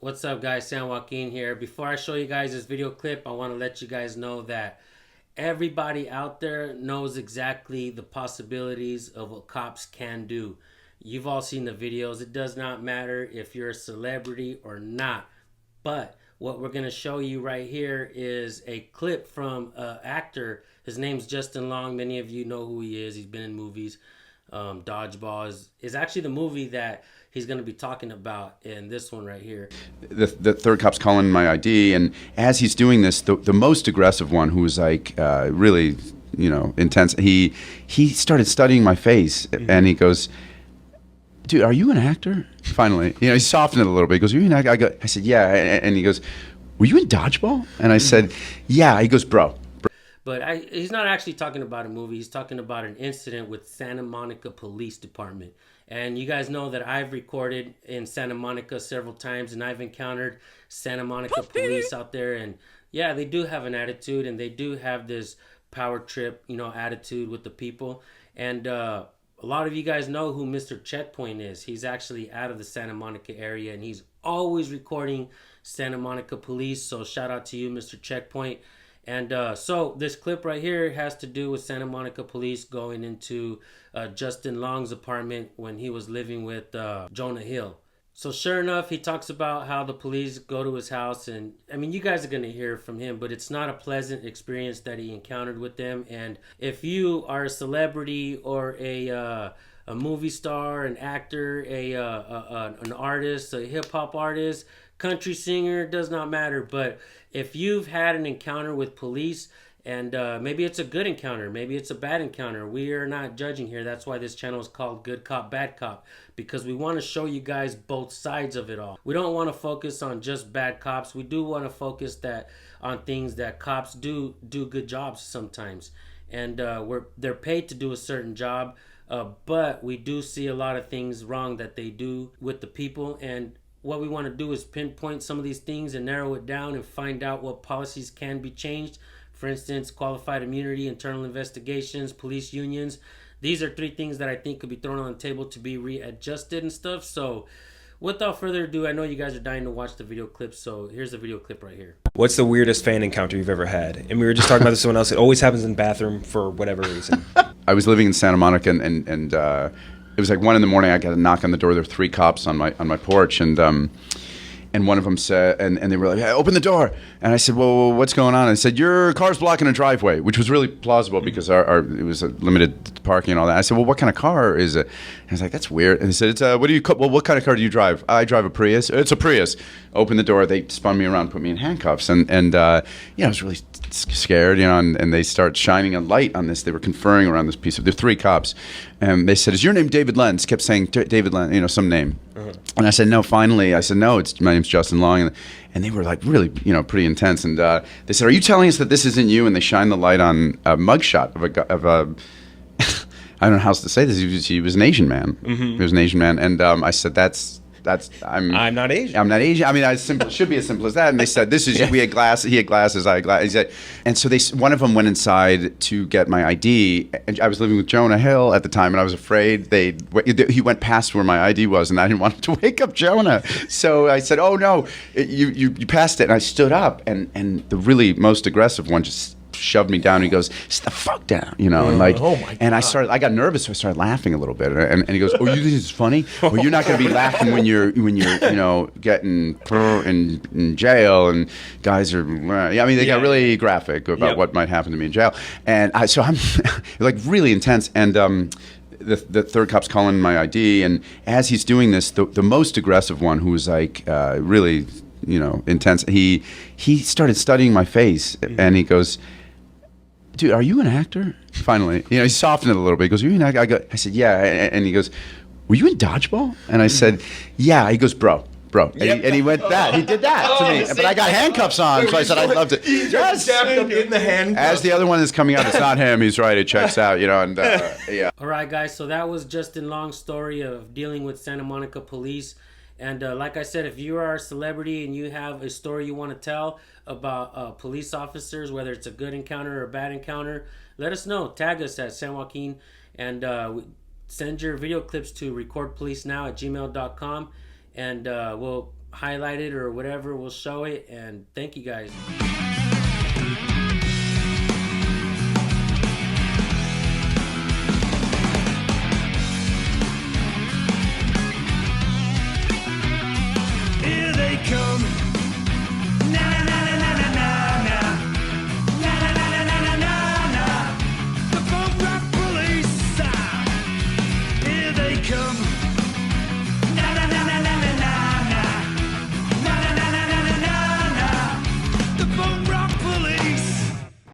What's up, guys? San Joaquin here. Before I show you guys this video clip, I want to let you guys know that everybody out there knows exactly the possibilities of what cops can do. You've all seen the videos. It does not matter if you're a celebrity or not. But what we're going to show you right here is a clip from an actor. His name's Justin Long. Many of you know who he is. He's been in movies. Dodgeball is actually the movie that he's going to be talking about in this one right here. The third cop's calling my ID, and as he's doing this, the most aggressive one, who was like really, intense, he started studying my face, and he goes, "Dude, are you an actor?" Finally, he softened it a little bit. He goes, "Are you an actor?" I said, "Yeah," and he goes, "Were you in Dodgeball?" And I said, "Yeah." He goes, "Bro." But he's not actually talking about a movie. He's talking about an incident with Santa Monica Police Department. And you guys know that I've recorded in Santa Monica several times, and I've encountered Santa Monica police out there. And yeah, they do have an attitude, and they do have this power trip, attitude with the people. And a lot of you guys know who Mr. Checkpoint is. He's actually out of the Santa Monica area, and he's always recording Santa Monica police. So shout out to you, Mr. Checkpoint. And so this clip right here has to do with Santa Monica police going into Justin Long's apartment when he was living with Jonah Hill. So sure enough, he talks about how the police go to his house, and I mean, you guys are going to hear from him, but it's not a pleasant experience that he encountered with them. And if you are a celebrity or a movie star, an actor, an artist, a hip hop artist, country singer, does not matter. But if you've had an encounter with police, and maybe it's a good encounter, maybe it's a bad encounter, we are not judging here. That's why this channel is called Good Cop, Bad Cop, because we want to show you guys both sides of it all. We don't want to focus on just bad cops. We do want to focus on things that cops do good jobs sometimes, and they're paid to do a certain job, but we do see a lot of things wrong that they do with the people. And what we want to do is pinpoint some of these things and narrow it down and find out what policies can be changed. For instance, qualified immunity, internal investigations, police unions. These are three things that I think could be thrown on the table to be readjusted and stuff. So without further ado, I know you guys are dying to watch the video clip, so here's the video clip right here. What's the weirdest fan encounter you've ever had? And we were just talking about this with someone else. It always happens in the bathroom for whatever reason. I was living in Santa Monica, and it was like 1 a.m. I got a knock on the door. There were 3 cops on my porch, and one of them said, and they were like, "Hey, open the door." And I said, "Well, what's going on?" And I said, "Your car's blocking a driveway," which was really plausible because it was a limited parking and all that. I said, "Well, what kind of car is it?" And I was like, "That's weird." And he said, "It's what kind of car do you drive?" "I drive a Prius." "It's a Prius." Open the door. They spun me around, put me in handcuffs, and I was really scared, and they start shining a light on this. They were conferring around this piece of. There were 3 cops, and they said, "Is your name David Lenz?" Kept saying David Lenz, some name. And I said, "No." Finally, I said, "No, my name's Justin Long." And they were like really, pretty intense. And they said, "Are you telling us that this isn't you?" And they shined the light on a mugshot of a I don't know how else to say this. He was an Asian man. He was an Asian man. And I said, I'm not Asian. I'm not Asian. I mean, it should be as simple as that. And they said, "This is you." We had glasses. He had glasses. I had glasses. He said, and so one of them went inside to get my ID. And I was living with Jonah Hill at the time, and I was afraid he went past where my ID was, and I didn't want to wake up Jonah. So I said, "Oh no, you passed it." And I stood up, and the really most aggressive one just shoved me down. And he goes, "Sit the fuck down," and like, oh my God. And I got nervous, so I started laughing a little bit. And he goes, "Oh, you think this is funny? Well, you're not going to be laughing when you're getting in jail." And guys are, they got really graphic about what might happen to me in jail. And so I'm like really intense. And the third cop's calling my ID, and as he's doing this, the most aggressive one, who was like really, intense, he started studying my face, and he goes, "Dude, are you an actor?" Finally, he softened it a little bit. He goes, "Are you an actor?" I said, "Yeah." And he goes, "Were you in Dodgeball?" And I said, "Yeah." He goes, bro. And he went that. He did that to me. But I got handcuffs on, so I said, "I'd love to." Yes. In the handcuffs. As the other one is coming out, it's not him. He's right. It checks out, and yeah. All right, guys. So that was Justin Long's story of dealing with Santa Monica police. And like I said, if you are a celebrity and you have a story you want to tell about police officers, whether it's a good encounter or a bad encounter, let us know. Tag us at San Joaquin, and send your video clips to recordpolicenow@gmail.com, and we'll highlight it or whatever. We'll show it. And thank you guys.